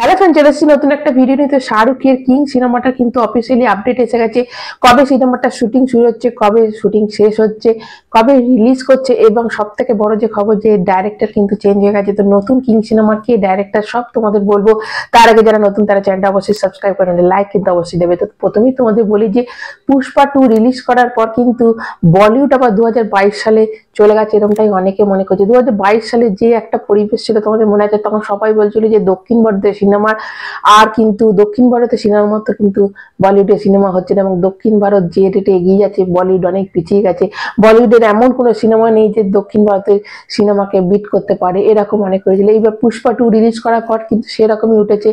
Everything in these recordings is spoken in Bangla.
হ্যালো ফ্রেন্ড, চলে এসেছি নতুন একটা ভিডিও নিতে। শাহরুখের কিং সিনেমাটা কিন্তু অফিসিয়ালি আপডেট এসে গেছে। কবে সিনেমাটা শুটিং শুরু হচ্ছে, কবে শুটিং শেষ হচ্ছে, কবে রিলিজ করছে, এবং সব থেকে বড় যে খবর যে ডাইরেক্টর কিন্তু চেঞ্জ হয়ে গেছে। তো নতুন কিং সিনেমার কে ডাইরেক্টর সব তোমাদের বলবো। তার আগে যারা নতুন তারা চ্যানেলটা অবশ্যই সাবস্ক্রাইব করে নেবে, লাইক কিন্তু অবশ্যই দেবে। তো প্রথমেই তোমাদের বলি যে পুষ্পা 2 রিলিজ করার পর কিন্তু বলিউড আবার 2022 সালে চলে গেছে, এরকমটাই অনেকে মনে করছে। 2022 সালে যে একটা পরিবেশ ছিল তোমাদের মনে আছে, তখন সবাই বলছিল যে দক্ষিণ ভারতের সিনেমার আর কিন্তু দক্ষিণ ভারতের সিনেমার মতো কিন্তু বলিউডের সিনেমা হচ্ছে না, এবং দক্ষিণ ভারত যে রেটে এগিয়ে যাচ্ছে বলিউড অনেক পিছিয়ে গেছে। বলিউডের এমন কোনো সিনেমা নেই যে দক্ষিণ ভারতের সিনেমাকে বিট করতে পারে, এরকম অনেক করেছিল। এইবার পুষ্পা 2 রিলিজ করার পর কিন্তু সেরকমই উঠেছে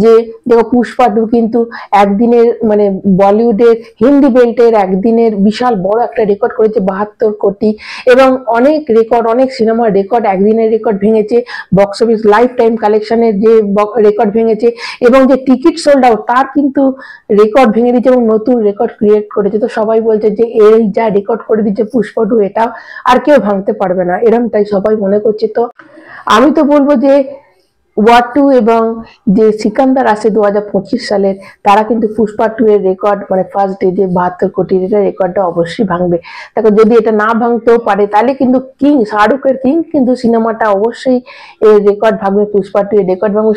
যে দেখো পুষ্পা 2 কিন্তু একদিনের মানে বলিউডের হিন্দি বেল্টের একদিনের বিশাল বড় একটা রেকর্ড করেছে, 72 কোটি, এবং অনেক রেকর্ড, অনেক সিনেমার রেকর্ড, একদিনের রেকর্ড ভেঙেছে। বক্স অফিস লাইফ টাইম কালেকশনের যে রেকর্ড ভেঙেছে, এবং যে টিকিট সোল্ড আউট তার কিন্তু রেকর্ড ভেঙে দিচ্ছে এবং নতুন রেকর্ড ক্রিয়েট করেছে। তো সবাই বলছে যে এই যা রেকর্ড করে দিচ্ছে পুষ্পা 2, এটা আর কেউ ভাঙতে পারবে না, এরকমটাই সবাই মনে করছে। তো আমি তো বলবো যে ওয়ার 2 এবং যে সিকান্দার আসে 2025 সালের, তারা কিন্তু পুষ্পা 2 এর রেকর্ড মানে ফার্স্ট ডে যে 72 কোটির রেকর্ডটা অবশ্যই ভাঙবে। দেখো যদি এটা না ভাঙতেও পারে তাহলে কিন্তু কিং, শাহরুখের কিং কিন্তু সিনেমাটা অবশ্যই এর রেকর্ড ভাঙবে, পুষ্পা 2 এর রেকর্ড ভাঙবে।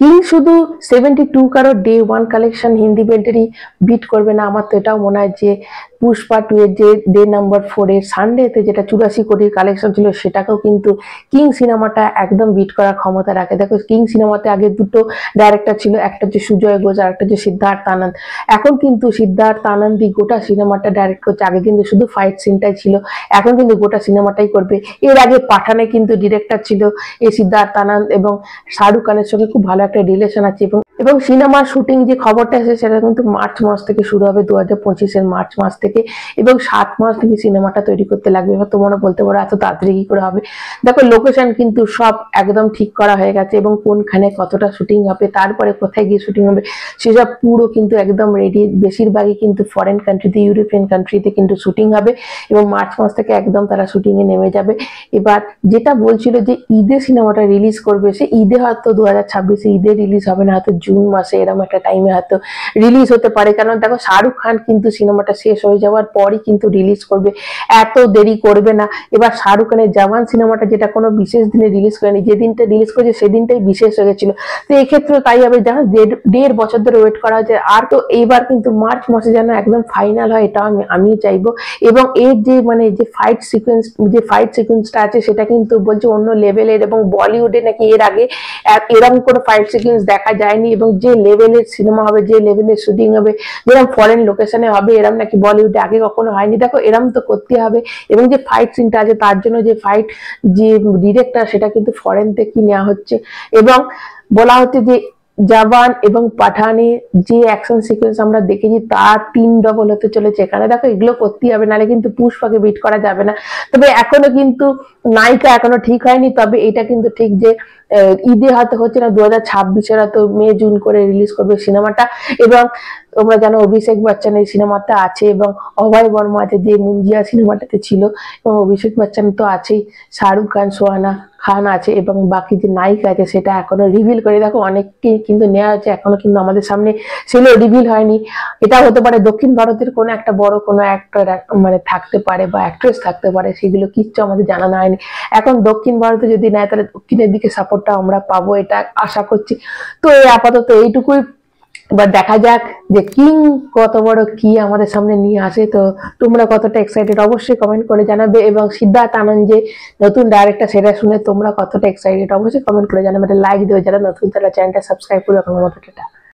কিং শুধু 72 কারোর ডে 1 কালেকশন হিন্দি বেল্টেরই বিট করবে না। আমার তো এটাও মনে হয় যে পুষ্পা 2 এর যে ডে নাম্বার 4 এর সানডেতে যেটা 84 কোটির কালেকশন ছিল, সেটাকেও কিন্তু কিং সিনেমাটা একদম বিট করার ক্ষমতা রাখে। দেখো কিং সিনেমাতে আগে দুটো ডাইরেক্টর ছিল, একটা হচ্ছে সুজয় ঘোষ আর একটা হচ্ছে সিদ্ধার্থ আনন্দ। এখন কিন্তু সিদ্ধার্থ আনন্দই গোটা সিনেমাটা ডাইরেক্ট করছে। আগে কিন্তু শুধু ফাইট সিনটাই ছিল, এখন কিন্তু গোটা সিনেমাটাই করবে। এর আগে পাঠানে কিন্তু ডিরেক্টর ছিল এই সিদ্ধার্থ আনন্দ, এবং শাহরুখ খানের সঙ্গে খুব ভালো একটা রিলেশন আছে। এবং সিনেমার শুটিং যে খবরটা এসেছে সেটা কিন্তু মার্চ মাস থেকে শুরু হবে, 2025 মার্চ মাস থেকে, এবং 7 মাস থেকে সিনেমাটা তৈরি করতে লাগবে। এবার তোমরা বলতে পারো এত তাড়াতাড়ি কি করে হবে। দেখো লোকেশন কিন্তু সব একদম ঠিক করা হয়ে গেছে, এবং কোনখানে কতটা শুটিং হবে, তারপরে কোথায় গিয়ে শুটিং হবে সেসব পুরো কিন্তু একদম রেডি। বেশিরভাগই কিন্তু ফরেন কান্ট্রিতে, ইউরোপিয়ান কান্ট্রিতে কিন্তু শুটিং হবে, এবং মার্চ মাস থেকে একদম তারা শুটিং এ নেমে যাবে। এবার যেটা বলছিল যে ঈদে সিনেমাটা রিলিজ করবে, সে ঈদে হয়তো 2026 ঈদে রিলিজ হবে না, হয়তো জুন মাসে এরকম একটা টাইমে হয়তো রিলিজ হতে পারে। কারণ দেখো শাহরুখ খান কিন্তু সিনেমাটা শেষ হয়ে যাওয়ার পরই কিন্তু রিলিজ করবে, এত দেরি করবে না। এবার শাহরুখ খানের জওয়ান সিনেমাটা যেটা কোনো বিশেষ দিনে রিলিজ করেনি, যে দিনটা রিলিজ করেছে সেদিনটাই বিশেষ হয়ে গেছিল। তো এই ক্ষেত্রে তাই হবে, যেন 1.5 বছর ধরে ওয়েট করা হয়েছে। আর তো এইবার কিন্তু মার্চ মাসে যেন একদম ফাইনাল হয়, এটা আমি চাইবো। এবং এর যে মানে যে ফাইট সিকোয়েন্সটা আছে সেটা কিন্তু বলছে অন্য লেভেলের, এবং বলিউডে নাকি এর আগে এরকম কোনো ফাইট সিকোয়েন্স দেখা যায়নি, এবং যে লেভেলের সিনেমা হবে, যে লেভেলের শুটিং হবে, যেরকম ফরেন লোকেশনে হবে, এরকম নাকি বলিউডে আগে কখনো হয়নি। দেখো এরকম তো করতে হবে, এবং যে ফাইট সিনটা আছে তার জন্য যে ফাইট যে ডিরেক্টর সেটা কিন্তু ফরেন থেকে নেওয়া হচ্ছে, এবং বলা হচ্ছে যে জওয়ান এবং পাঠানে যে অ্যাকশন সিকোয়েন্স আমরা দেখেছি তার 3 ডবল হতে চলেছে এখানে। দেখো এগুলো করতেই হবে, নাহলে কিন্তু পুষ্পাকে বিট করা যাবে না। তবে এখনো কিন্তু নায়িকা এখনো ঠিক হয়নি, তবে এটা কিন্তু ঠিক যে ঈদে হয়তো হচ্ছে না, 2026-এর হয়তো মে জুন করে রিলিজ করবে সিনেমাটা। এবং তোমরা জানো অভিষেক বচ্চন এই সিনেমাটা আছে, এবং অভয় বর্মা আছে যে মুঞ্জিয়া সিনেমাটাতে ছিল, এবং অভিষেক বচ্চন তো আছেই, শাহরুখ খান, সোহানা খান আছে, এবং বাকি যে নায়িকা আছে সেটা এখনো রিভিল করে। দেখো অনেককে কিন্তু নেওয়া হয়েছে, এখনো কিন্তু আমাদের সামনে সেগুলো রিভিল হয়নি। এটা হতে পারে দক্ষিণ ভারতের কোনো একটা বড় কোনো অ্যাক্টর মানে থাকতে পারে, বা অ্যাক্ট্রেস থাকতে পারে, সেগুলো কিচ্ছু আমাদের জানানো হয়নি। এখন দক্ষিণ ভারতে যদি নেয় তাহলে দক্ষিণের দিকে সাপোর্টটা আমরা পাবো, এটা আশা করছি। তো এই আপাতত এইটুকুই। এবার দেখা যাক যে কিং কত বড় কি আমাদের সামনে নিয়ে আসে। তো তোমরা কতটা এক্সাইটেড অবশ্যই কমেন্ট করে জানাবে, এবং সিদ্ধার্থ আনন্দ যে নতুন ডাইরেক্টর সেটা শুনে তোমরা কতটা এক্সাইটেড অবশ্যই কমেন্ট করে জানাবে। লাইক দেবে যারা নতুন, তারা চ্যানেলটা সাবস্ক্রাইব করে রাখো।